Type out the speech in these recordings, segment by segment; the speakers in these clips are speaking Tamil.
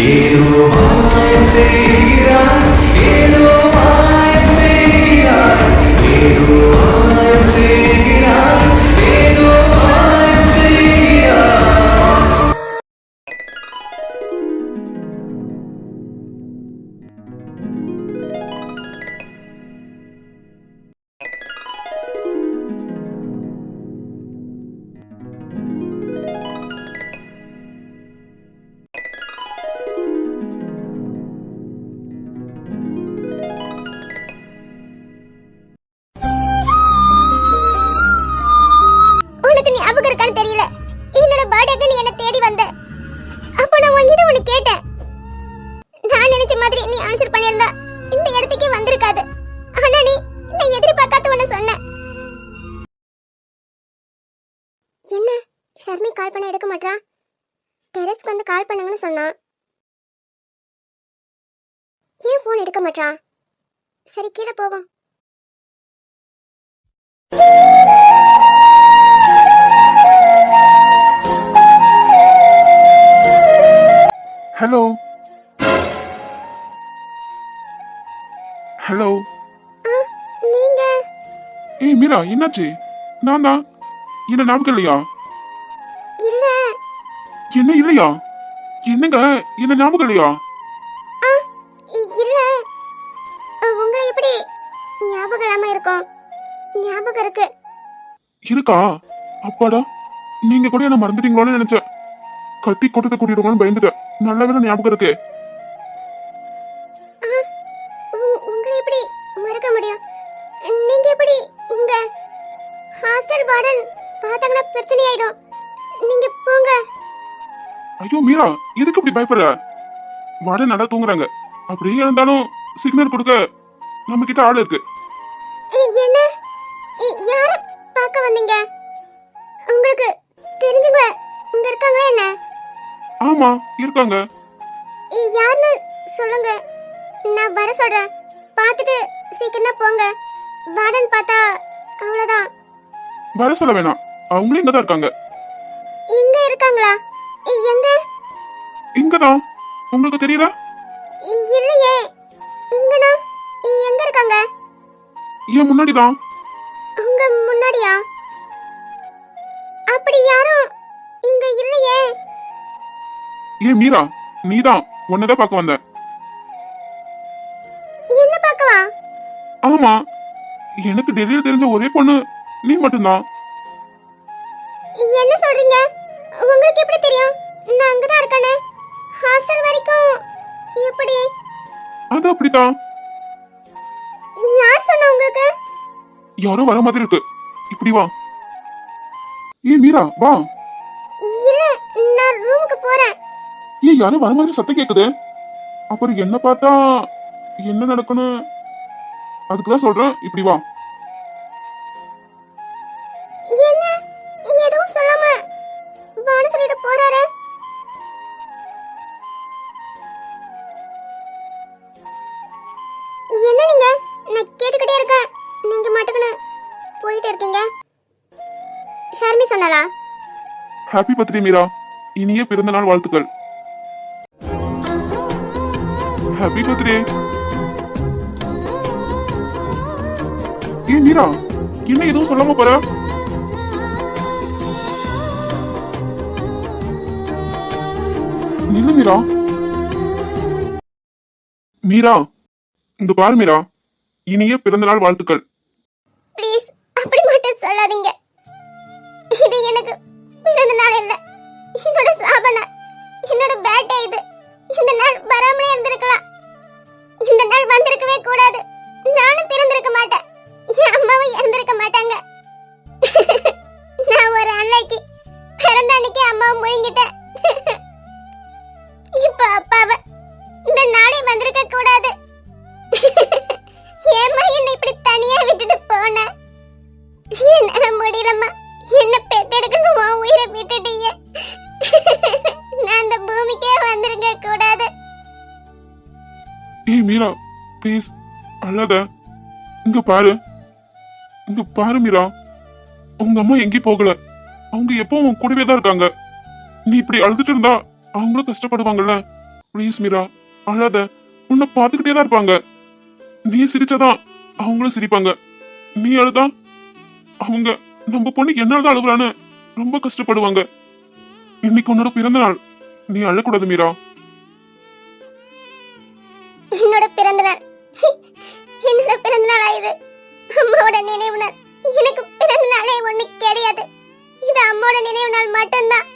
ஏதோ மாயம் செய்கிறாய், ஏதோ மாயம் செய்கிறாய், ஏதோ மாயம் செய்கிறாய், ஏதோ மாயம் செய்கிறாய். உனக்கு ஞாபகம் இருக்கான்னு தெரியல, என்னோட பர்த்டேக்கு நீ என்ன தேடி வந்த. அப்போ நான் உன்கிட்ட ஒன்னு கேட்டேன். நான் நினைச்ச மாதிரி நீ ஆன்சர் பண்ணியிருந்தா இந்த இடத்துக்கே வந்திருக்காது. ஆனா நீ நான் எதிர்பார்க்காத ஒன்னு சொன்ன. என்ன ஷர்மி கால் பண்ண எடுக்க மாட்டா? டெரஸ்க்கு வந்து கால் பண்ணுங்கன்னு சொன்னா. ஏன் போன் எடுக்க மாட்டா? சரி கீழே போவோம். Hello hello. நீங்க ஏய் மீரா, என்னாச்சு? நான் தான். என்ன ஞாபகம் இல்லையா? இல்ல. என்ன இல்லையா? என்னங்க, என்ன ஞாபகம் இல்லையா? இல்ல. உங்களை எப்படி ஞாபகம் இல்லாம இருக்கும்? ஞாபகம் இருக்கு. இருக்கா? அப்பாடா, நீங்க கூட என்ன மறந்துட்டீங்களோன்னு நினைச்சேன். கத்தி கொட்டத்தை கூட்டிடுவோம்னு பயந்துட்டேன். நல்ல வேலை ஞாபகம் இருக்கு. உங்களை எப்படி மறக்க முடியும்? நீங்க எப்படி இங்க? ஹாஸ்டல் வார்டன் பார்த்தாங்கன்னா பிரச்சனை ஆயிடும். நீங்க போங்க. ஐயோ மீரா, எதுக்கு இப்படி பயப்படுற? வாட நல்லா தூங்குறாங்க. அப்படியே இருந்தாலும் சிக்னல் கொடுக்க நம்ம கிட்ட ஆள் இருக்கு. என்ன? யார பார்க்க வந்தீங்க? உங்களுக்கு தெரிஞ்சவங்க இங்க இருக்காங்களா என்ன? ஆமா இருக்காங்க. யாருன்னு சொல்லுங்க, நான் வர சொல்றேன். பார்த்துட்டு சீக்கிரமா போங்க. வார்டன் பார்த்தா அவ்வளவுதான். வர சொல்ல வேணாம், அவங்களும் இங்கதான் இருக்காங்க. இங்க இருக்காங்களா? எங்க? இங்கதான். உங்களுக்கு தெரியல? இல்லையே. இங்கனா எங்க இருக்காங்க? ஏன் முன்னாடிதான். உங்க முன்னாடியா? அப்படி யாரும் இங்க இல்லையே. ஏன் மீரா, நீதான். உன்னதான் பார்க்க வந்த. என்ன பார்க்கவா? ஆமா, எனக்கு டெல்லியில தெரிஞ்ச ஒரே பொண்ணு நீ மட்டும்தான். என்ன சொல்றீங்க? உங்களுக்கு எப்படி தெரியும் நான் அங்கதான் இருக்கேன்னு? ஹாஸ்டல் வரைக்கும் எப்படி? அது அப்படித்தான். யார் சொன்னா உங்களுக்கு? யாரோ வர மாதிரி இருக்கு. இப்படி வா. ஏன் மீரா வா. இல்ல, நான் ரூமுக்கு போறேன். ஏன் யாரோ வர மாதிரி சத்தம் கேக்குது. அப்புறம் என்ன பார்த்தா என்ன நடக்குன்னு அதுக்குதான் சொல்றேன். இப்படி வா. என்ன? எதுவும் சொல்லாம வான்னு சொல்லிட்டு போறாரு. என்ன நீங்க? நான் கேட்டுக்கிட்டே இருக்கேன், நீங்க மாட்டுக்குன்னு போயிட்டு இருக்கீங்க. ஷர்மி சொன்னாலா? ஹாப்பி பர்த்டே மீரா, இனிய பிறந்த நாள் வாழ்த்துக்கள். Happy birthday. ஏன் மீரா, என்ன எதுவும் சொல்லாம போற? நில்லு மீரா. மீரா, இங்க பாரு மீரா, இனிய பிறந்த நாள் வாழ்த்துக்கள். ப்ளீஸ் அப்படி மட்டும் சொல்லாதீங்க. இது எனக்கு பிறந்த நாள் இல்ல, என்னோட சாபன, என்னோட பேட்டே இது. இந்த நாள் வராமலே இருந்திருக்கலாம். இந்த நாள் வந்திருக்கவே கூடாது. நானும் பிறந்திருக்க மாட்டேன், என் அம்மாவும் இறந்திருக்க மாட்டாங்க. நான் ஒரு அன்னைக்கு பிறந்த அன்னைக்கு அம்மாவை முழுங்கிட்டேன். இப்ப அப்பாவை இந்த நாளே வந்திருக்க கூடாது. ஏம்மா என்னை இப்படி தனியா விட்டுட்டு போன? என்னால முடியலம்மா. என்ன பெத்தெடுக்கணும், உயிரை விட்டுட்டீங்க. நான் அந்த பூமிக்கே வந்திருக்க கூடாது. ஏய் மீரா, ப்ளீஸ் அழாத. இங்க பாரு, இங்க பாரு மீரா, உங்க அம்மா எங்கேயும் போகல. அவங்க எப்பவும் உன் கூடவே தான் இருக்காங்க. நீ இப்படி அழுதுட்டு இருந்தா அவங்களும் கஷ்டப்படுவாங்கல்ல. ப்ளீஸ் மீரா, அழாத. உன்னை பார்த்துக்கிட்டே தான் இருப்பாங்க. நீ சிரிச்சாதான் அவங்களும் சிரிப்பாங்க. நீ அழுதா அவங்க நம்ம பொண்ணுக்கு என்னாலதான் அழுகுறான்னு ரொம்ப கஷ்டப்படுவாங்க. இன்னைக்கு உன்னோட பிறந்த நாள், நீ அழக்கூடாது மீரா. என்னோட பிறந்த நாள் என்னோட பிறந்த நாளா இது? அம்மாவோட நினைவு நாள். எனக்கு பிறந்த நாளே ஒண்ணு கிடையாது. இது அம்மாவோட நினைவு நாள் மட்டும்தான்.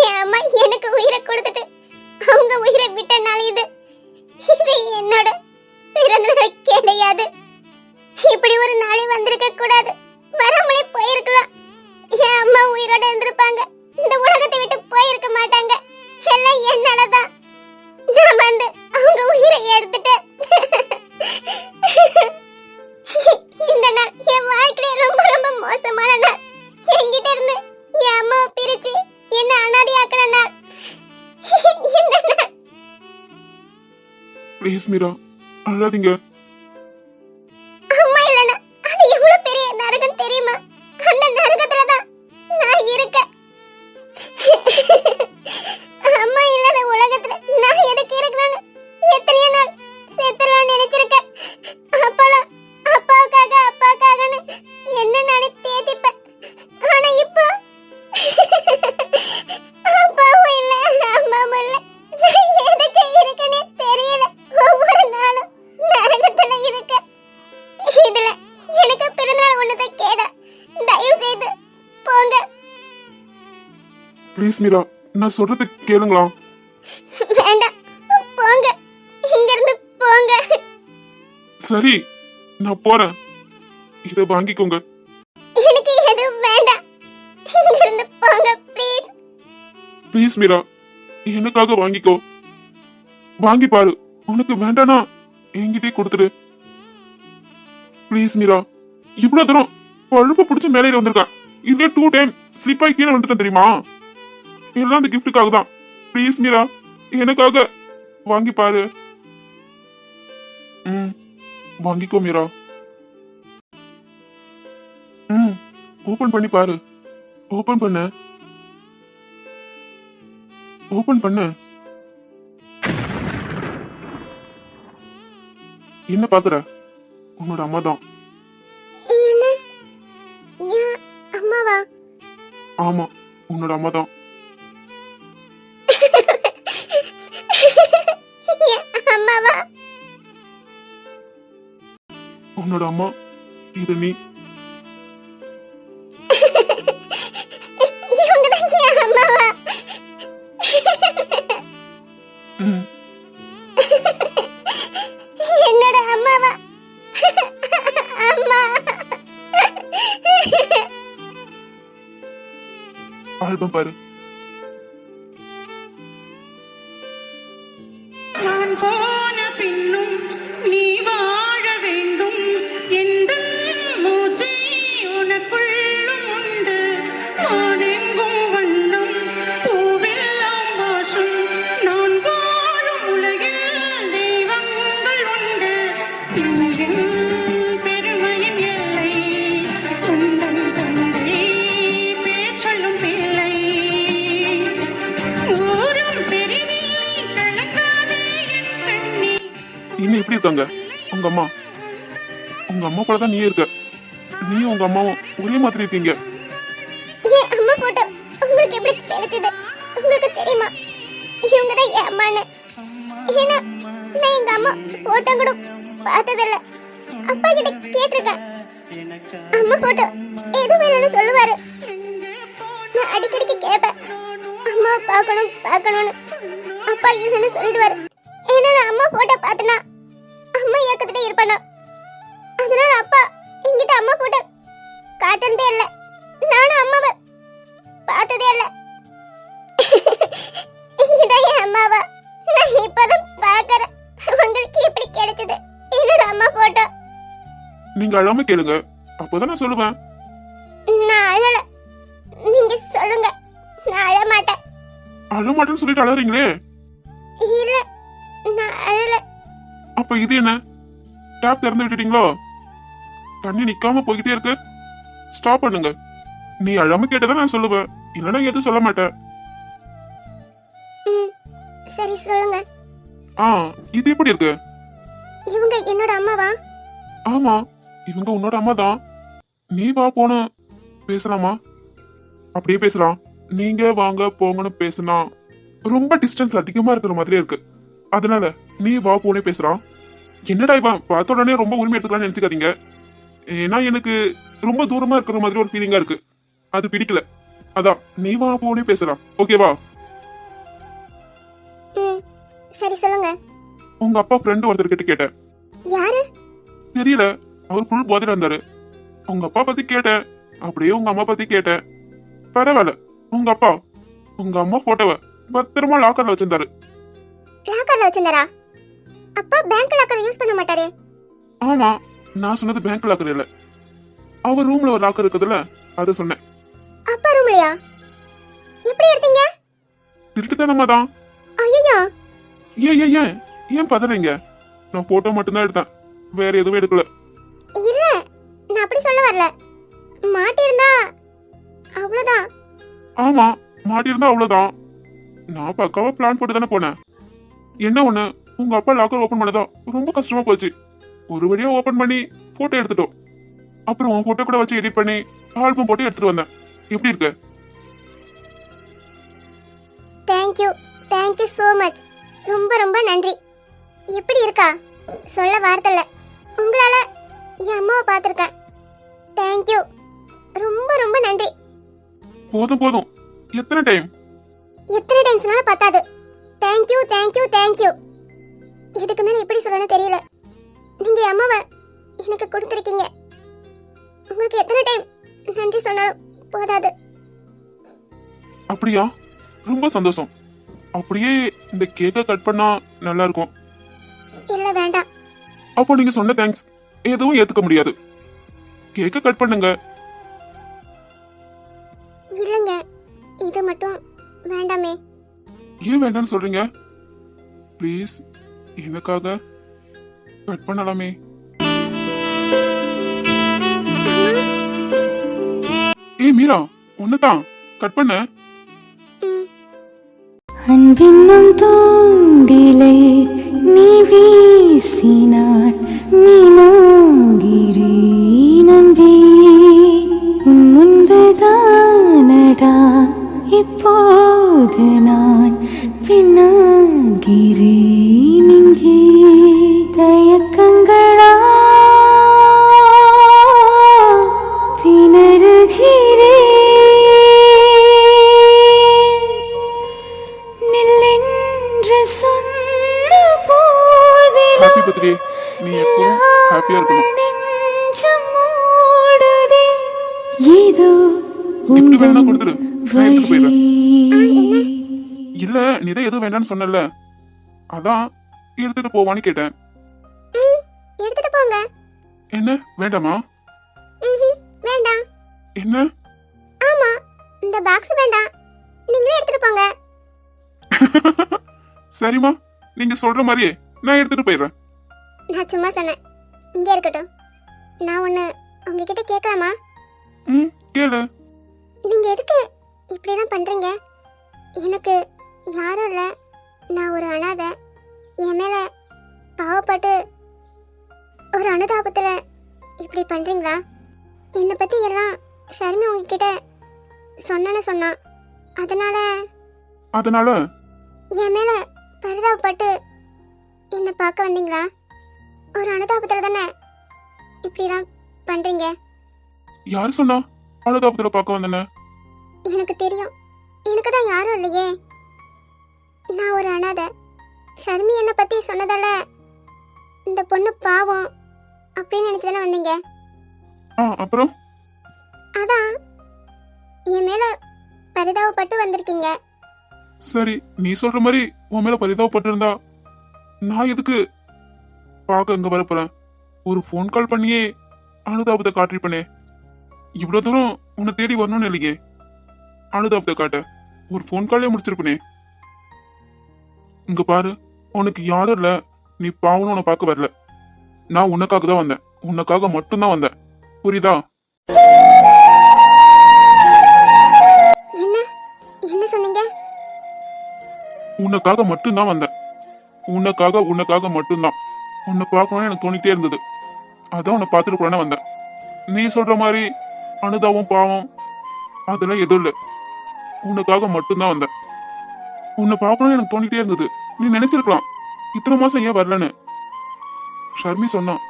என் அம்மா எனக்கு உயிரை கொடுத்துட்டு அவங்க உயிரை விட்ட நாள் இது. இது என்னோட பிறந்த நாள் கிடையாது. இப்படி ஒரு நாளே வந்திருக்க கூடாது. வராமலே போயிருக்கலாம். என் அம்மா உயிரோட இருந்திருப்பாங்க. இந்த உலகத்தை விட்டு போயிருக்க மாட்டாங்க. எல்லாம் என்னாலதான். நான் வந்து அவங்க உயிரை எடுத்துட்டேன். இந்த நாள் என் வாழ்க்கையில ரொம்ப ரொம்ப மோசமான நாள். என்கிட்ட இருந்து என் அம்மாவை பிரிச்சு என்ன அனாதையாக்கின நாள் இந்த நாள். ப்ளீஸ் மீரா, அழாதீங்க. அம்மா இல்லைன்னா அது எவ்வளவு பெரிய நரகம் தெரியுமா? அந்த நரகத்துலதான் நான் இருக்கேன். அம்மா இல்லாத உலகத்துல நான் எதுக்கு இருக்கணும்னு எத்தனையோ நாள் செத்துலாம் நினைச்சிருக்கேன். அப்பெல்லாம் அப்பாக்காகன்னு என்ன நானே தேத்திப்பேன். ஆனா இப்போ அப்பாவும் இல்ல, அம்மாவும் இல்ல. நான் எதுக்கு இருக்கேனே தெரியல. ஒவ்வொரு நாளும் நரகத்துல இருக்கேன். இதுல எனக்கு பிறந்தநாள் ஒண்ணுதான் கேடா. தயவு செய்து போங்க. ப்ளீஸ் மீரா, நான் சொல்றது கேளுங்களா? வேண்டாம், போங்க. இங்க இருந்து போங்க. சரி, நான் போறேன். இத வாங்கிக்கோங்க. எனக்கு எதுவும் வேண்டாம். இங்க இருந்து போங்க ப்ளீஸ். ப்ளீஸ் மீரா, எனக்காக வாங்கிக்கோ. வாங்கி பாரு. உனக்கு வேண்டானா என்கிட்டே கொடுத்துடு. ப்ளீஸ் மீரா, இவ்வளவு தூரம் பழுப்பு பிடிச்ச மேலே வந்திருக்கேன். இதுல 2 டைம் ஸ்லிப் ஆகி கீழே வந்துட்டேன் தெரியுமா? எல்லாம் அந்த கிஃப்ட்டுக்காக தான். ப்ளீஸ் மீரா, எனக்காக வாங்கி பாரு. வாங்கிக்கோ மீரா. ஓபன் பண்ணி பாரு. ஓபன் பண்ண. ஓபன் பண்ண. என்ன பாக்குற? உன்னோட அம்மா தான். என்ன? என் அம்மாவா? ஆமா, உன்னோட அம்மா தான். என் அம்மாவா? உன்னோட அம்மா இது நீ. இவங்கதான் என் அம்மாவா? என்னோட அம்மாவா? அம்மா. ஆல்பம் பாரு. நான் போன பின்னும் நீ வாழ வேண்டும். எந்த மூச்சை உனக்குள்ளும் உண்டு. வானெங்கும் வண்ணம் பூவெல்லாம் வாசம். நான் வாழும் உலகில் தெய்வங்கள் உண்டு. உலகின் பெருமையின் எல்லை உந்தன் தந்தை பேர் சொல்லும் பிள்ளை. ஊரும் பெரிதில்லை கலங்காதே என் கண்ணே. இன்னும் எப்படி இருக்காங்க உங்க அம்மா? உங்க அம்மா போல தான் நீ இருக்க. நீயும் உங்க அம்மாவும் ஒரே மாதிரி இருக்கீங்க. என் அம்மா போட்டோ உங்களுக்கு எப்படி கிடைச்சது? உங்களுக்கு தெரியுமா? இவங்கதான் என் அம்மான்னு. ஏன்னா நான் எங்க அம்மா போட்டோ கூட பார்த்ததில்ல. அப்பா கிட்ட கேட்டிருக்கேன். அம்மா போட்டோ எது வேணும்னு சொல்லுவாரு. நான் அடிக்கடிக்கு கேட்பேன், அம்மா பார்க்கணும்னு. அப்பா இல்லைன்னு சொல்லிடுவாரு. ஏன்னா நான் அம்மா போட்டோ பார்த்தனா அம்மா ஏக்கத்திட்டே இருப்பானா. அதனால அப்பா என்கிட்ட அம்மா போட்டோ காட்டுனதே இல்லை. நானும் அம்மாவை பார்த்ததே இல்லை. இதான் என் அம்மாவா? நான் இப்பதான் பார்க்கறேன். உங்களுக்கு எப்படி கிடைச்சது என்னோட அம்மா போட்டோ? நீங்க அழாம கேளுங்க, அப்போதான் நான் சொல்லுவேன். நான் அழல. நீங்க சொல்லுங்க, நான் அழ மாட்டேன். அழ மாட்டேன்னு சொல்லிட்டு அழறீங்களே. இல்ல, நான் அழல. அப்ப இது என்ன? டேப் திறந்து விட்டுட்டீங்களோ? தண்ணி நிக்காம போய்கிட்டே இருக்கு. ஸ்டாப் பண்ணுங்க. நீ அழாம கேட்டதான் நான் சொல்லுவேன், இல்லைன்னா எதுவும் சொல்ல மாட்டேன். சரி சொல்லுங்க. ஆ, இது எப்படி இருக்கு? இவங்க என்னோட அம்மாவா? ஆமா, இவங்க உன்னோட அம்மா தான். நீ வா போன பேசலாமா? அப்படியே பேசலாம். நீங்க வாங்க போங்கன்னு பேசுனா ரொம்ப டிஸ்டன்ஸ் அதிகமா இருக்கிற மாதிரி இருக்கு. அதனால நீ வா போனே பேசலாம். என்னடா இவன் பார்த்த உடனே ரொம்ப உரிமை எடுத்துக்கலாம்னு நினைச்சுக்காதீங்க. ஏன்னா எனக்கு ரொம்ப தூரமா இருக்கிற மாதிரி ஒரு ஃபீலிங்கா இருக்கு. அது பிடிக்கல. அதான் நீ வா போனே பேசலாம். ஓகேவா? ம் சரி சொல்லுங்க. உங்க அப்பா ஃப்ரெண்டு ஒருத்தர் கிட்ட கேட்டேன். யாரு? தெரியல, அவர் ஃபுல் போதையில இருந்தாரு. உங்க அப்பா பத்தி கேட்டேன், அப்படியே உங்க அம்மா பத்தி கேட்டேன். பரவாயில்ல, உங்க அப்பா உங்க அம்மா போட்டோவை பத்திரமா லாக்கர்ல வச்சிருந்தாரு. லாக்கர்ல வச்சிருந்தாரா? அப்பா பேங்க் லாக்கர் யூஸ் பண்ண மாட்டாரே. ஆமா, நான் சொன்னது பேங்க் லாக்கர் இல்ல, அவர் ரூம்ல ஒரு லாக்கர் இருக்குதுல்ல, அது சொன்னேன். அப்பா ரூம்லயா? எப்படி எடுத்தீங்க? திருட்டுத்தனமா தான். ஐயோ, ஏன் ஏன் ஏன் ஏன் பதறீங்க? நான் போட்டோ மட்டும்தான் எடுத்தேன், வேற எதுவும் எடுக்கல. இல்ல நான் அப்படி சொல்ல வரல. மாட்டிருந்தா அவ்வளவுதான். ஆமா, மாட்டியிருந்தா அவ்வளவுதான். நான் பக்காவா பிளான் போட்டு தானே போனேன். என்ன ஒண்ணு, உங்க அப்பா லாக்கர் ஓபன் பண்ணதா ரொம்ப கஷ்டமா போச்சு. ஒரு வழியா ஓபன் பண்ணி போட்டோ எடுத்துட்டோம். அப்புறம் உன் போட்டோ கூட வச்சு எடிட் பண்ணி ஆல்பம் போட்டு எடுத்துட்டு வந்தேன். எப்படி இருக்கு? Thank you so much. ரொம்ப ரொம்ப நன்றி. எப்படி இருக்கா? சொல்ல வார்த்தை இல்ல. உங்களால என் அம்மாவை பார்த்துருக்கேன். Thank you. ரொம்ப ரொம்ப நன்றி. போதும் போதும், எத்தனை டைம்? எத்தனை டைம்ஸ்னாலும் பத்தாது. Thank you. இதுக்கு மேல எப்படி சொல்லணும்னு தெரியல. நீங்க என் அம்மாவை எனக்கு கொடுத்துருக்கீங்க. உங்களுக்கு எத்தனை டைம் நன்றி சொன்னாலும் போதாது. அப்படியா? ரொம்ப சந்தோஷம். அப்படியே இந்த கேக்கை கட் பண்ணா நல்லா இருக்கும். இல்ல வேண்டாம். அப்போ நீங்க சொன்ன தேங்க்ஸ் எதுவும் ஏத்துக்க முடியாது. கேக்கை கட் பண்ணுங்க. இல்லைங்க, இது மட்டும் வேண்டாமே. ஏன் வேண்டாம்னு சொல்றீங்க? ப்ளீஸ், எனக்காக கட் பண்ணலாமே. ஏய் மீரா, ஒண்ணுதான் கட் பண்ண. அன்பின்னும் தூண்டிலை நீ வீசினான் மீனாகிறேன் அன்பே உன் முன்புதானடா இப்போது நான் பின்னாகிறேன் இங்கே தயக்கங்களா ஹாப்பி பர்த்டே. நீ எப்பவும் ஹாப்பியா இருக்கணும். கிஃப்ட் வேணா கொடுத்துரு, நான் எடுத்துட்டு போயிடுறேன். இல்ல, நீ தான் எதுவும் வேண்டாம்னு சொன்னல, அதான் எடுத்துட்டு போவான்னு கேட்டேன். எடுத்துட்டு போங்க. என்ன வேண்டாமா? வேண்டாம். என்ன? ஆமா, இந்த பாக்ஸ் வேண்டாம். நீங்களே எடுத்துட்டு போங்க. சரிம்மா, நீங்க சொல்ற மாதிரியே நான் எடுத்துட்டு போயிடுறேன். நான் சும்மா சொன்னேன். இங்கே இருக்கட்டும். நான் ஒன்று உங்ககிட்ட கேட்கலாமா? ம், கேளு. நீங்கள் எதுக்கு இப்படிலாம் பண்ணுறீங்க? எனக்கு யாரும் இல்லை. நான் ஒரு அனாதை. என் மேலே பாவப்பட்டு ஒரு அனுதாபத்தில் இப்படி பண்ணுறீங்களா? என்னை பற்றி எல்லாம் ஷர்மி உங்ககிட்ட சொன்னேன்னு சொன்னான். அதனால என் மேலே பரிதாபப்பட்டு என்னை பார்க்க வந்தீங்களா? ஒரு அனுதாபத்தில் தானே இப்படிலாம் பண்ணுறீங்க? யாரு சொன்னா அனுதாபத்துல பார்க்க வந்தேன்னு? எனக்கு தெரியும். எனக்கு தான் யாரும் இல்லையே. நான் ஒரு அனாதை. ஷர்மி என்னை பற்றி சொன்னதால இந்த பொண்ணு பாவம் அப்படின்னு நினச்சி தானே வந்தீங்க. அப்புறம் அதான் என் மேலே பரிதாபப்பட்டு வந்திருக்கீங்க. சரி, நீ சொல்ற மாதிரி உன் மேல பரிதாபப்பட்டு இருந்தா நான் எதுக்கு பார்க்க அங்க வரப்போறேன்? ஒரு ஃபோன் கால் பண்ணியே அனுதாபத்தை காட்டிருப்பனே. இவ்வளவு தூரம் உன்னை தேடி வரணும்னு இல்லையே. அனுதாபத்தை காட்ட ஒரு ஃபோன் காலே முடிச்சிருப்பனே. இங்க பாரு, உனக்கு யாரும் இல்ல, நீ பாவனும் உன்னை பார்க்க வரல. நான் உனக்காக தான் வந்தேன், உனக்காக மட்டும்தான் வந்தேன். புரியுதா? என்ன என்ன சொன்னீங்க? உனக்காக மட்டும்தான் வந்தேன். உனக்காக மட்டும்தான். உன்னை பார்க்கணும்னு எனக்கு தோணிட்டே இருந்தது. அதான் உன்னை பார்த்துட்டு போறேன்னு வந்தேன். நீ சொல்ற மாதிரி அனுதாபம் பாவம் அதெல்லாம் எதுவும் இல்லை. உனக்காக மட்டும்தான் வந்தேன். உன்னை பார்க்கணும்னு எனக்கு தோணிட்டே இருந்தது. நீ நினைச்சிருக்கலாம் இத்தனை மாசம் ஏன் வரலன்னு. ஷர்மி சொன்னான்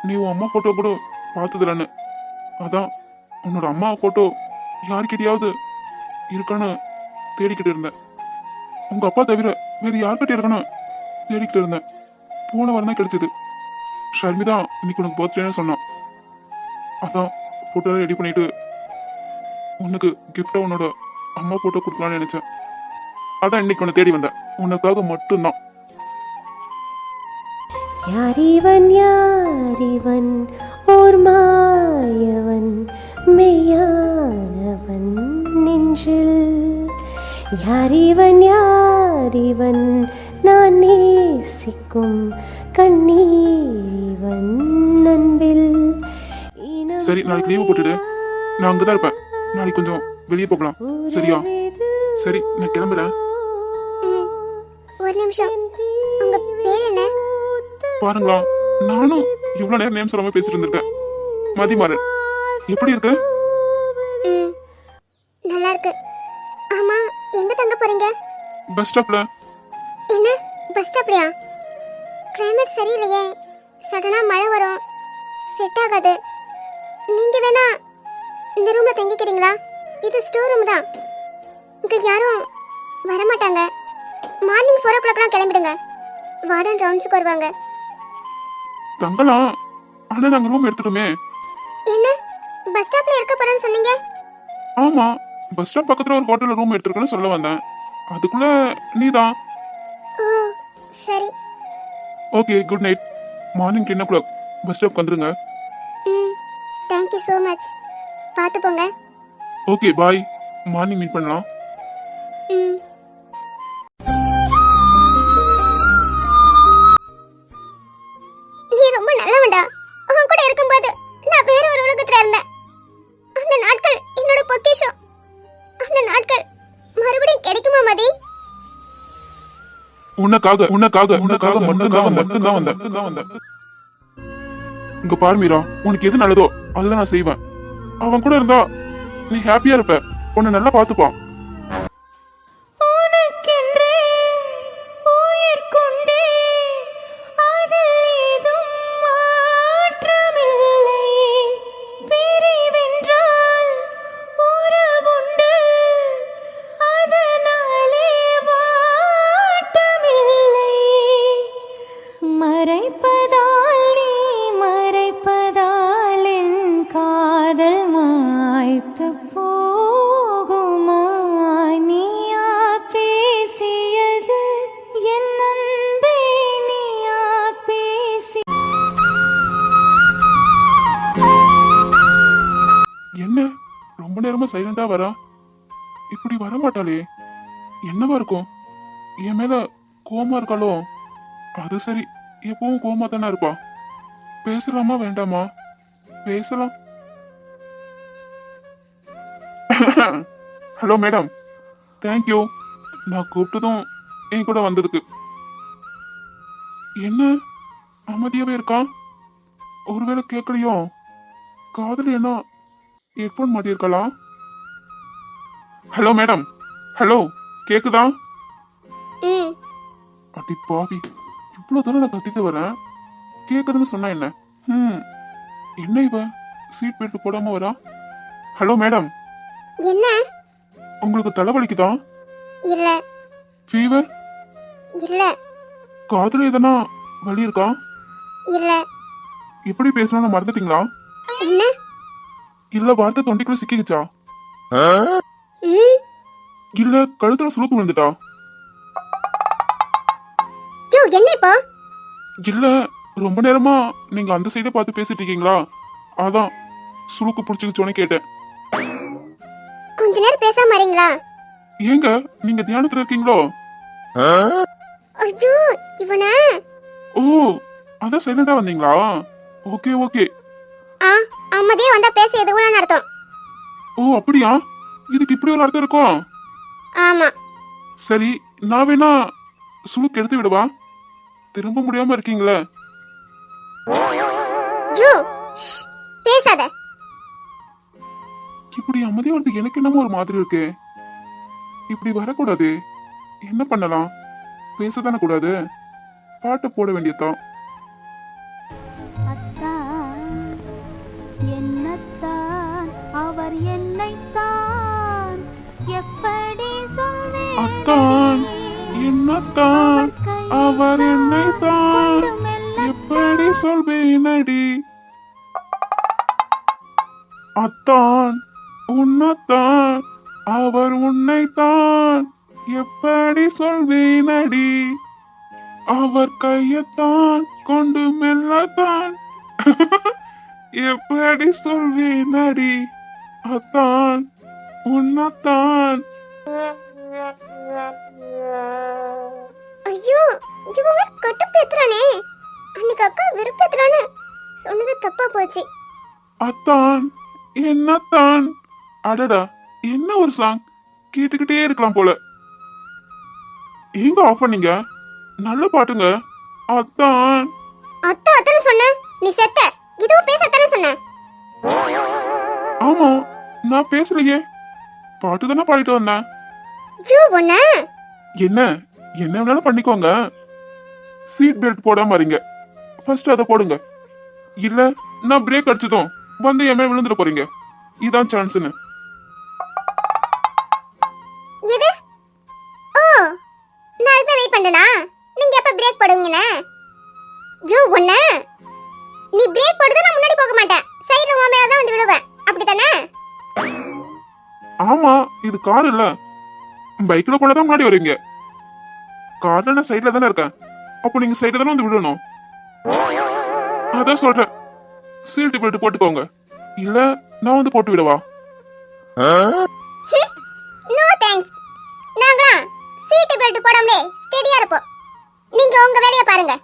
நீ உன் அம்மா போட்டோ கூட பார்த்ததில்லன்னு. அதான் உன்னோட அம்மா போட்டோ யாருக்கிட்டையாவது இருக்கான்னு தேடிக்கிட்டு இருந்தேன். உங்க அப்பா தவிர வேற யார்கிட்ட இருக்கன்னு தேடிக்கிட்டு இருந்தேன். போன வாரம் தான் கிடைச்சது. ஷர்மி தான் இன்னைக்கு உனக்கு பர்த்டேன்னு சொன்னான். அதான் போட்டோ ரெடி பண்ணிட்டு உனக்கு கிஃப்டா உன்னோட அம்மா போட்டோ கொடுக்கலான்னு நினைச்சேன். அதான் இன்னைக்கு உன்னை தேடி வந்தேன். உனக்காக மட்டும்தான். யாரிவன் ஓர் மாயவன் மெய்யானவன் நெஞ்சில். யாரிவன் நான் நேசிக்கும் கண்ணீரிவன் அன்பில். சரி நாளைக்கு லீவு போட்டுடு. நான் அங்கதான் இருப்பேன். நாளைக்கு கொஞ்சம் வெளியே போகலாம் சரியா? சரி நான் கிளம்புறேன். ஒரு நிமிஷம், உங்க பேர் என்ன? பாருங்களா நானும் இவ்வளவு நேரம் நேம் சொல்லாம பேசிட்டு இருந்திருக்கேன். மதிமாறன். எப்படி இருக்கு? நல்லா இருக்கு. ஆமா, எங்க தங்க போறீங்க? பஸ் ஸ்டாப்ல. என்ன பஸ் ஸ்டாப்லயா? கிளைமேட் சரியில்லையே, சடனா மழை வரும், செட் ஆகாது. நீங்க வேணா இந்த ரூம்ல தங்கிக்கிறீங்களா? இது ஸ்டோர் ரூம் தான். இங்க யாரும் வரமாட்டாங்க. மார்னிங் 4 o'clockலாம் கிளம்பிடுங்க. வார்டன் ரவுண்ட்ஸுக்கு வருவாங்க. தங்கலாம். ஆனா நாங்க ரூம் எடுத்துட்டோமே. என்ன பஸ் ஸ்டாப்ல இருக்க போறேன்னு சொன்னீங்க? ஆமா, பஸ் ஸ்டாப் பக்கத்துல ஒரு ஹோட்டல்ல ரூம் எடுத்துருக்கேன்னு சொல்ல வந்தேன். அதுக்குள்ள நீதான். ஓ சரி. Okay good night. Morning 10 o'clock bus stop வந்துருங்க. Thank you so much. பார்த்து போங்க. Okay bye. மார்னிங் மீட் பண்ணலாம். ம். நீ ரொம்ப நல்லவன்டா. உன் கூட இருக்கும்போது நான் வேற ஒரு உலகத்துல இருந்தேன். அந்த நாட்கள் என்னோட பொக்கிஷம். அந்த நாட்கள் மறுபடியும் கிடைக்குமா மதி? உனக்காக மட்டும்தான் வந்தேன். இங்க பாரு மீரா, உனக்கு எது நல்லதோ அதுதான் நான் செய்வேன். அவன் கூட இருந்தா நீ ஹாப்பியா இருப்ப. உன்னை நல்லா பாத்துப்பான். உனக்கென்றே உயிர் கொண்டே அதில் ஏதும் மாற்றமில்லை. பிரிவென்றால் உறவுண்டு, அதனாலே வாட்டமில்லை. மறைப்பதால் நீ மறைப்பதால் என் காதல் மாய்த்து போகுமா? நீயா பேசியது என் அன்பே, நீயா பேசி. என்ன ரொம்ப நேரமா சைலண்டா வரா? இப்படி வரமாட்டாளே. என்னவா இருக்கும்? என் மேல கோவமா இருக்காளோ? அது சரி, எப்பவும் கோவமா தானே இருப்பா. பேசலாமா வேண்டாமா? பேசலாம். ஹலோ மேடம், தேங்க்யூ நான் கூப்பிட்டதும் என் கூட வந்ததுக்கு. என்ன அமைதியாவே இருக்கான்? ஒருவேளை கேட்கலையோ? காதல் என்ன ஹெட்ஃபோன் மாட்டியிருக்கலாம்? ஹலோ மேடம், ஹலோ கேக்குதா? ம். அடி பாவி, இவ்வளோ தூரம் நான் கத்திட்டு வரேன், கேக்குதுன்னு சொன்னா என்ன? என்ன இவ சீட் பெல்ட் போடாம வரா? ஹலோ மேடம், என்ன? உங்களுக்கு தலைவலிக்குதா? இல்ல ஃபீவர்? இல்ல காதுல எதனா வலி இருக்கா? இல்ல. எப்படி பேசணும்னு மறந்துட்டீங்களா? என்ன? இல்ல வார்த்தை தொண்டைக்குள்ள சிக்கிக்கிச்சா? ம். இல்ல கழுத்துல சுளுக்கு விழுந்துட்டா? யோ என்ன இப்போ? இல்ல ரொம்ப நேரமா நீங்க அந்த சைடே பார்த்து பேசிட்டு இருக்கீங்களா, அதான் சுளுக்கு பிடிச்சிக்கிச்சோன்னு கேட்டேன். கொஞ்ச நேரம் பேசாம வரீங்களா? ஏங்க நீங்க தியானத்துல இருக்கீங்களோ? ஐயோ இவன. ஓ அதான் சைலண்டா வந்தீங்களா? Okay okay. ஆ அம்மதியே வந்தா பேச எதுவும் அர்த்தம். ஓ அப்படியா? இதுக்கு இப்படி ஒரு அர்த்தம் இருக்கும்? ஆமா. சரி, நான் வேணா சுளுக்கு எடுத்து விடவா? திரும்ப முடியாம இருக்கீங்களே. ஜூ, ஷ், பேசாத. இப்படி அமைதியா வருது எனக்கு என்னமோ ஒரு மாதிரி இருக்கு. இப்படி வரக்கூடாது. என்ன பண்ணலாம்? பேசத்தானே கூடாது. பாட்டு போட வேண்டியதுதான். அத்தான் என்னத்தான் அவர் என்னைத்தான் எப்படி சொல்வேன் அத்தான் என்னத்தான் அவர் என்னைத்தான் எப்படி சொல்வேனடி. அத்தான் உன்னத்தான் அவர் உன்னைத்தான் எப்படி சொல்வேனடி. அவர் கையத்தான் கொண்டு மெல்லத்தான் எப்படி சொல்வேனடி. அத்தான் உன்னத்தான். ஐயோ, இவன் கட்டு பேத்துறானே. அன்னைக்கு அக்கா வெறுப்பேத்துறானு சொன்னது தப்பா போச்சு. அத்தான் என்னத்தான். அடடா, என்ன ஒரு சாங், கேட்டுக்கிட்டே இருக்கலாம் போல. எங்க ஆஃப் பண்ணீங்க? நல்ல பாட்டுங்க. அத்தான். அத்தா அத்தானே சொன்ன, நீ செத்த. இதுவும் பேசத்தானே சொன்ன. ஆமா, நான் பேசலையே, பாட்டு தானே பாடிட்டு வந்தேன். ஜூ ஒண்ண. என்ன என்ன வேணாலும் பண்ணிக்கோங்க. சீட் பெல்ட் போடாம வரீங்க. ஃபர்ஸ்ட் அதை போடுங்க. இல்ல நான் பிரேக் அடிச்சதும் வந்து என் மேல விழுந்துட போறீங்க. இதான் சான்ஸ்னு. எது? ஓ, நான் அதுதான் வெயிட் பண்ணனா. நீங்க எப்ப பிரேக் போடுவீங்கன்னு? ஜூ ஒண்ண. நீ பிரேக் போடுறத நான் முன்னாடி போக மாட்டேன். சைடுல உன் மேல தான் வந்து விழுவேன். அப்படிதானே? ஆமா, இது கார் இல்ல. பைக்ல போல தான் முன்னாடி வருவீங்க. கார்ல நான் சைடுல தானே இருக்கேன். அப்போ நீங்க சைடுல தானே வந்து விடணும். அதான் சொல்றேன், சீட் பெல்ட் போட்டுக்கோங்க. இல்ல நான் வந்து போட்டு விடவா? No thanks. நாங்க சீட் பெல்ட் போடாமலே ஸ்டெடியா இருப்போம். நீங்க உங்க வேலைய பாருங்க.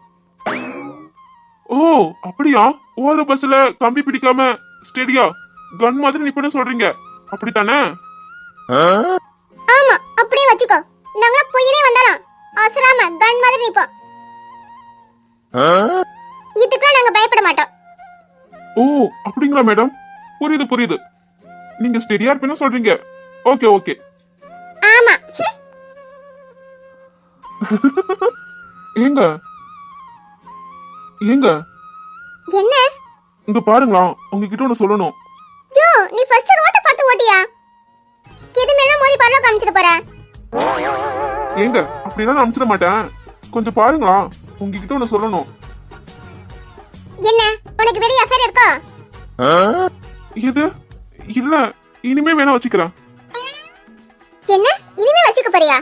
ஓ அப்படியா? ஓர பஸ்ல கம்பி பிடிக்காம ஸ்டெடியா கன் மாதிரி நிப்பன்னு சொல்றீங்க, அப்படித்தானே? ஆமா, அப்படியே வச்சுக்கோ. நாங்க போயினே வந்தாலும் அசராம கன் மாதிரி நிப்போம். இதுக்கெல்லாம் நாங்க பயப்பட மாட்டோம். ஓ அப்படிங்களா மேடம்? புரியுது புரியுது. நீங்க ஸ்டெடியா இருப்பேன்னு சொல்றீங்க. Okay okay. ஆமா. ஏங்க ஏங்க என்ன? இங்க பாருங்களா, உங்ககிட்ட ஒண்ணு சொல்லணும். யோ, நீ ஃபர்ஸ்ட் ரோட்ட பார்த்து ஓட்டியா? எது மேல மோதி பரலோ காமிச்சிட்டு போற? ஏங்க அப்படிலாம் நான் அனுப்பிச்சிட மாட்டேன். கொஞ்சம் பாருங்களா, உங்ககிட்ட ஒண்ணு சொல்லணும். என்ன, உனக்கு வெளிய அஃபேர் இருக்கா? இது இல்ல, இனிமே வேணா வச்சுக்கிறேன். என்ன, இனிமே வச்சுக்க போறியா?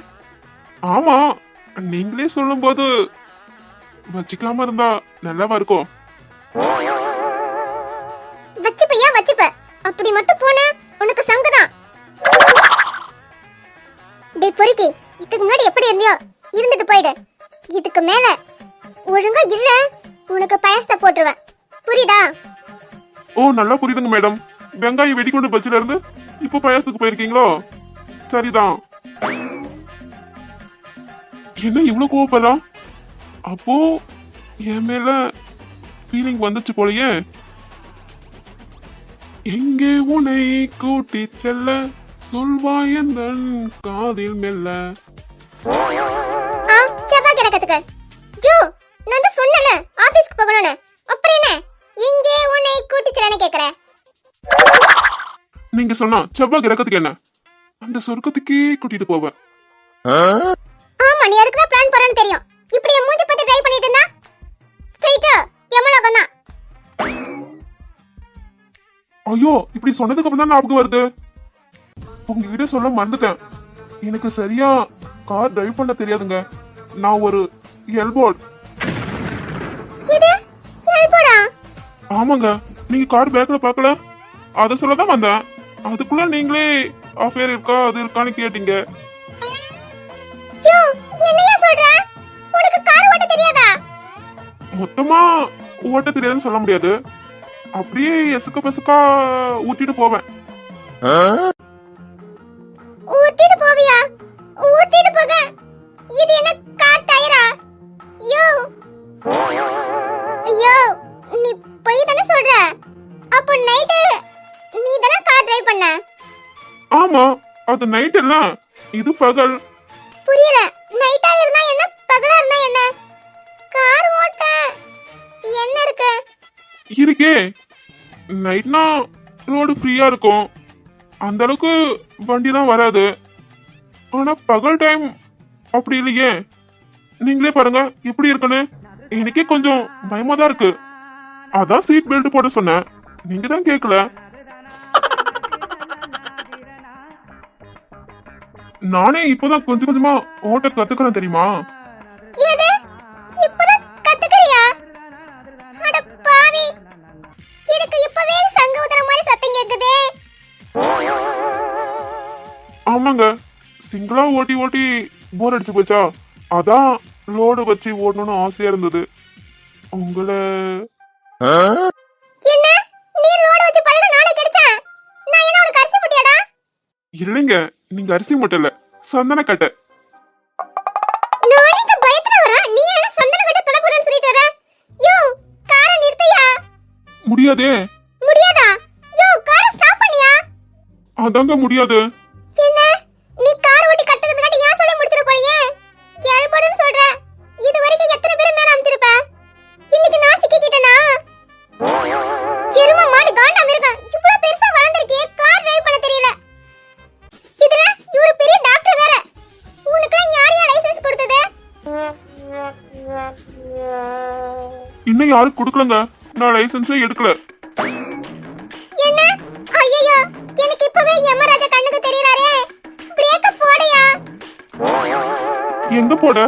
ஆமா, நீங்களே சொல்லும்போது வச்சுக்காம இருந்தா நல்லாவா இருக்கும்? வச்சுப்பையா வச்சுப்ப. அப்படி மட்டும் போன உனக்கு சங்குதான். டேய் பொறுக்கி, இதுக்கு முன்னாடி எப்படி இருந்தியோ இருந்துட்டு போயிடு. இதுக்கு மேல ஒழுங்கா இல்ல உனக்கு பயசத்தை போட்டுருவேன். புரியுதா? ஓ நல்லா புரியுதுங்க மேடம். வெங்காய வெடிகுண்டு பச்சில இருந்து இப்போ பயாசுக்கு போயிருக்கீங்களோ? சரிதான். என்ன இவ்வளவு கோவப்படலாம்? அப்போ என் மேல ஃபீலிங் வந்துச்சு போலயே. எங்கே உன்னை கூட்டி செல்ல சொல்வாயந்தன் காதில் மெல்ல. ஆ, செவ்வா கிடக்கத்துக்கு. ஜூ, நான் தான் சொன்னேனே ஆபீஸ்க்கு போகணும்னு. அப்புறம் என்ன இங்கே உன்னை கூட்டி செல்லன்னு கேக்குற? நீங்க சொன்னா செவ்வாய் கிரகத்துக்கு என்ன, அந்த சொர்க்கத்துக்கே கூட்டிட்டு போவேன். ஆமா, நீ அதுக்கு தான் பிளான் போறன்னு தெரியும். இப்படி என் மூஞ்சி பார்த்து ட்ரை பண்ணிட்டு இருந்தா ஸ்ட்ரைட்டா யமலோகம் தான். ஐயோ, இப்படி சொன்னதுக்கு அப்புறம் தான் ஞாபகம் வருது. உங்ககிட்ட சொல்ல மறந்துட்டேன். எனக்கு சரியா கார் டிரைவ் பண்ண தெரியாதுங்க. நான் ஒரு எல்போர்ட். இது எல்போடா? ஆமாங்க, நீங்க கார் பேக்ல பார்க்கல, அத சொல்லதான் வந்தேன். அதுக்குள்ள நீங்களே அஃபேர் இருக்கா அது இருக்கான்னு கேட்டீங்க. யோ, என்னையா சொல்ற? உனக்கு கார் ஓட்ட தெரியாதா? மொத்தமா ஓட்ட தெரியாதுன்னு சொல்ல முடியாது. அப்படியே எசுக்க பசுக்கா ஊத்திட்டு போவேன். ஊட்டிட்டு போவியா? ஊட்டிட்டு போக அது நைட் இல்ல, இது பகல். புரியல. நைட்டா இருந்தா என்ன, பகலா இருந்தா என்ன? கார் ஓட்ட என்ன இருக்கு? இருக்கே, நைட்னா ரோடு ஃப்ரீயா இருக்கும், அந்த அளவுக்கு வண்டிலாம் வராது. ஆனா பகல் டைம் அப்படி இல்லையே. நீங்களே பாருங்க எப்படி இருக்குன்னு. எனக்கே கொஞ்சம் பயமா தான் இருக்கு. அதான் சீட் பெல்ட் போட சொன்னேன், நீங்க தான் கேட்கல. நானே இப்பதான் கொஞ்சம் கொஞ்சமா ஓட்ட கத்துக்கிறேன் தெரியுமா? எது? இப்பதான் கத்துக்கறியா? அட பாவி, எனக்கு இப்பவே சங்கு ஊதுற மாதிரி சத்தம் கேக்குதே. ஆமாங்க, சிங்கிளா ஓட்டி ஓட்டி போர் அடிச்சு போச்சா, அதான் லோடு வச்சு ஓடணும்னு ஆசையா இருந்தது. உங்களை என்ன, நீ ரோட வச்சு பழக நானே கெடுத்தேன்? நான் என்ன உனக்கு அரிசி முட்டியாடா? இல்லைங்க, நீங்க அரிசி மட்டும் இல்ல, சந்தன கட்டை. நானே பயத்துல வரேன், நீ என்ன சந்தன கட்ட தொடக்கூடாதுன்னு சொல்லிட்டு வர? யோ, காரை நிறுத்தியா? முடியாதே. முடியாதா? யோ, காரை ஸ்டாப் பண்ணியா? அதாங்க முடியாது. என்ன, நீ கார் ஓட்டி கத்துக்கிறதுக்காட்டி ஏன் சொல்லி முடிச்சிட போறியே? கேள்படுன்னு சொல்ற. இது வரைக்கும் எத்தனை பேர் மேல அனுப்பிச்சிருப்ப? இன்னைக்கு நான் சிக்கிக்கிட்டேனா? எரும மாடு காண்டா மிருகம், இவ்வளவு பெருசா வளர்ந்திருக்கே, கார் டிரைவ் பண்ண தெரியல. இதுல இவரு பெரிய டாக்டர் வேற. உனக்குலாம் யாரையா லைசென்ஸ் கொடுத்தது? இன்னும் யாரும் கொடுக்கலங்க, நான் லைசன்ஸே எடுக்கல. என்ன? ஐயையோ, எனக்கு இப்பவே யமராஜா கண்ணுக்கு தெரியறாரே. பிரேக்க போடுயா. எங்க போட?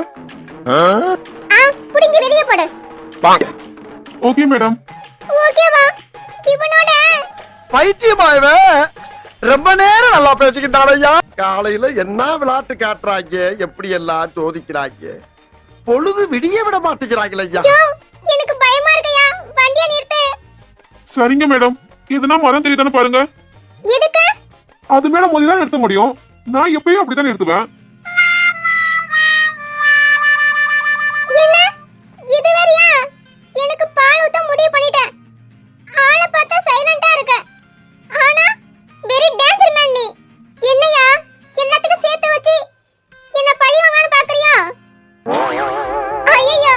புடிங்கி வெளிய போடு. Okay madam. ஓகேவா? இவனோட பைத்தியமாயவே ரொம்ப நேரம் நல்லா பேசிக்கிட்டான் ஐயா. காலையில என்ன விளையாட்டு காட்டுறாங்க, எப்படி எல்லாம் சோதிக்கிறாங்க, பொழுது விடிய விட மாட்டேங்கிறாங்களே ஐயா. யோ, எனக்கு பயமா இருக்குயா, வண்டியை நிறுத்து. சரிங்க மேடம், எதுனா மரம் தெரியுதானே பாருங்க. எதுக்கு? அது மேல மோதி தான் நிறுத்த முடியும், நான் எப்பயும் அப்படித்தான் நிறுத்துவேன். என்ன, இது வேறயா? எனக்கு பால் ஊத்த முடிவு பண்ணிட்டேன். ஆளை பார்த்தா சைலண்டா இருக்க, ஆனா வெரி டேஞ்சர் மேன் நீ. என்னையா எல்லாத்துக்கும் சேர்த்து வச்சு என்ன பழி வாங்கன்னு பாக்குறியா? ஐயோ,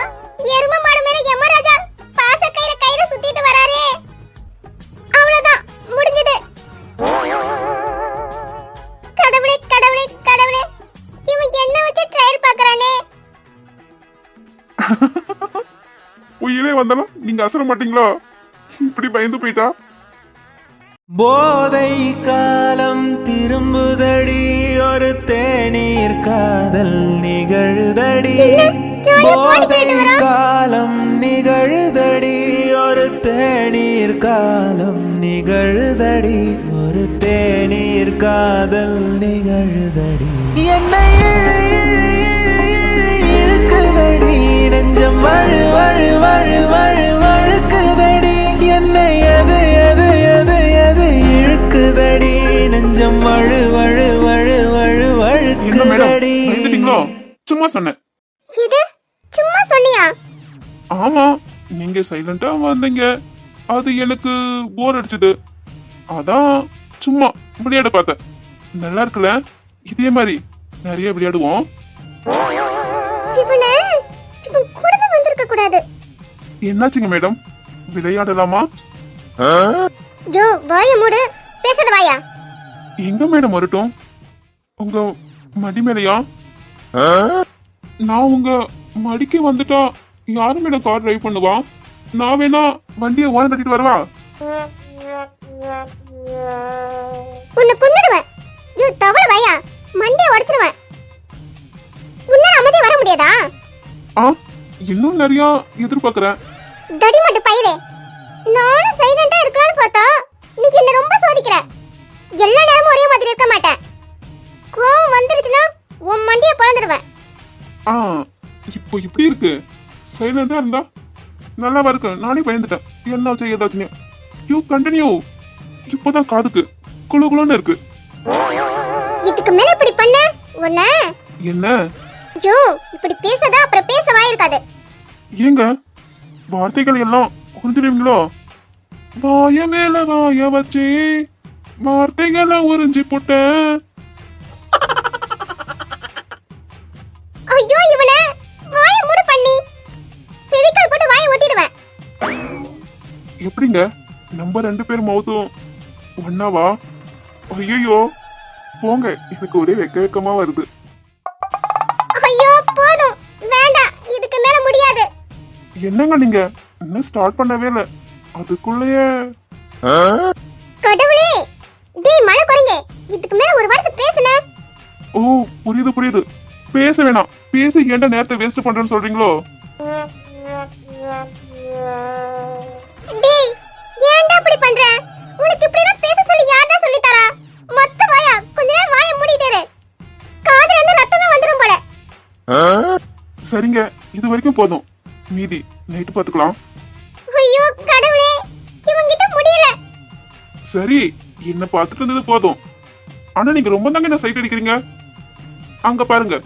எரும மாடு மேல யமராஜா பாச கயிறை சுத்திட்டு வராரே. அவ்வளவுதான், முடிஞ்சது. கடவுளே கடவுளே கடவுளே, இவன் என்ன வச்சு ட்ரையல் பாக்குறானே. உயிரே வந்தாலும் நீங்க அசர மாட்டீங்களா? இப்படி பயந்து போயிட்டா. போதை காலம் திரும்புதடி, ஒரு தேநீர் காதல் நிகழுதடி. போதை காலம் நிகழுதடி, ஒரு தேநீர் காலம் நிகழுதடி, ஒரு தேநீர் காதல் நிகழுதடி. என்னை இழுக்குதடி, நெஞ்சம் வழு வழு வழு வழு வழுக்குதடி. என்னை எது எது எது எது இழுக்குதடி, நெஞ்சம் வழு வழு வழு வழு என்ன மேடம், வழுக்குதடி. பயந்துட்டீங்களோ? சும்மா சொன்னேன். இது சும்மா சொன்னியா? ஆமா, நீங்க சைலண்டா வந்தீங்க, அது எனக்கு போர் அடிச்சது, அதான் சும்மா விளையாட பார்த்தேன். நல்லா இருக்குல்ல? இதே மாதிரி நிறைய விளையாடுவோம். இவன் கூடவே வந்திருக்க கூடாது. என்னாச்சுங்க மேடம், விளையாடலாமா? ஜோ, வாய மூடு, பேசாத வாயா. எங்க மேடம் வரட்டும்? உங்க மடி மேலையா? நான் உங்க மடிக்கு வந்துட்டா யாரு மேடம் கார் டிரைவ் பண்ணுவா? நான் வேணா வண்டியை ஓரம் கட்டிட்டு வரவா? உன்னை கொன்னுடுவேன். ஜோ, தவள வாயா, மண்டைய உடைச்சிடுவேன். உன்னால அமைதியா வர முடியாதா? ஆ, இன்னும் நிறைய எதிர்பார்க்கறேன். தடி மட்டும் பயிரே, நானும் சைலண்டா இருக்கலாம்னு பார்த்தா நீ என்ன ரொம்ப சோதிக்கிற. எல்லா நேரமும் ஒரே மாதிரி இருக்க மாட்டேன். கோவம் வந்துருச்சுன்னா உன் மண்டியை பிளந்துடுவேன். ஆ, இப்போ இப்படி இருக்கு. சைலண்டா இருந்தா நல்லாவா இருக்கு? நானே பயந்துட்டேன், என்னாச்சு ஏதாச்சுன்னு. You continue. இப்போதான் காதுக்கு குளு குளுன்னு இருக்கு. இதுக்கு மேல இப்படி பண்ண உன்ன. என்ன? ஜோ, இப்படி பேசாத, அப்புறம் பேச வாயிருக்காது. ஏங்க வார்த்தைகள் எல்லாம் உறிஞ்சிடுவீங்களோ? வாய மேல வாய வச்சு வார்த்தைகளை உறிஞ்சி போட்ட, எப்படிங்க நம்ம 2 பேர் மௌத்தும் ஒன்னாவா? ஐயோ போங்க, எனக்கு ஒரே வெக்கமா வருது. ஐயோ போதும், வேண்டாம், இதுக்கு மேல முடியாது. என்னங்க நீங்க இன்னும் ஸ்டார்ட் பண்ணவே இல்ல, அதுக்குள்ளேயே கடவுளே, டேய் மலை குரங்கே, இதுக்கு மேல ஒரு வார்த்தை பேசுன. ஓ புரியுது, பேச வேணாம். பேசி ஏன்டா நேரத்தை வேஸ்ட் பண்றேன்னு சொல்றீங்களோ? டேய் ஏன்டா இப்படி பண்ற? உனக்கு இப்படி எல்லாம் பேச சொல்லி யாரடா சொல்லி தரா? மொத்த வாயா, கொஞ்ச நேரம் வாயை மூடிட்டு இரு. காதுல இருந்து ரத்தமே வந்துரும் போல. சரிங்க, இது வரைக்கும் போதும், மீதி நைட்டு பாத்துக்கலாம். ஐயோ கடவுளே, இவங்கிட்ட முடியல. சரி, என்ன பார்த்துட்டு இருந்தது போதும். ஆனா நீங்க ரொம்ப தாங்க என்ன சைட் அடிக்கிறீங்க. அங்க பாருங்க,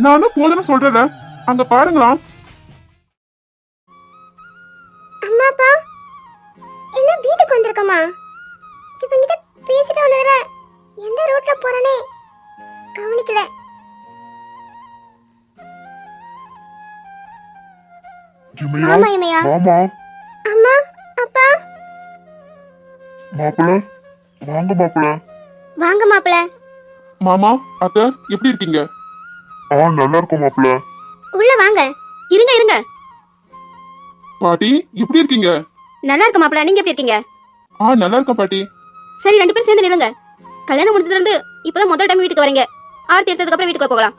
நானும் போதுன்னு சொல்றேன்ல, அங்க பாருங்களா. அம்மாப்பா என்ன வீட்டுக்கு வந்திருக்கமா? இவங்கிட்ட பேசிட்டு வந்ததுல எந்த ரூட்ல போறனே கவனிக்கல. ஆமா இமையா. மாமா, அம்மா அப்பா மாப்பிள்ள, வாங்க மாப்பிள்ள. வாங்க மாப்பிள. மாமா, அத்தை எப்படி இருக்கீங்க? நல்லா இருக்கும் மாப்பிள்ள. உள்ள வாங்க. இருங்க இருங்க, பாட்டி எப்படி இருக்கீங்க? நல்லா இருக்க மாப்பிள்ள, நீங்க எப்படி இருக்கீங்க? நல்லா இருக்கேன் பாட்டி. சரி 2 பேரும் சேர்ந்து நில்லுங்க. கல்யாணம் முடிஞ்சதுல இருந்து இப்பதான் முதல் டைம் வீட்டுக்கு வரீங்க. ஆர்த்தி எடுத்ததுக்கு அப்புறம் வீட்டுக்குள்ள போகலாம்.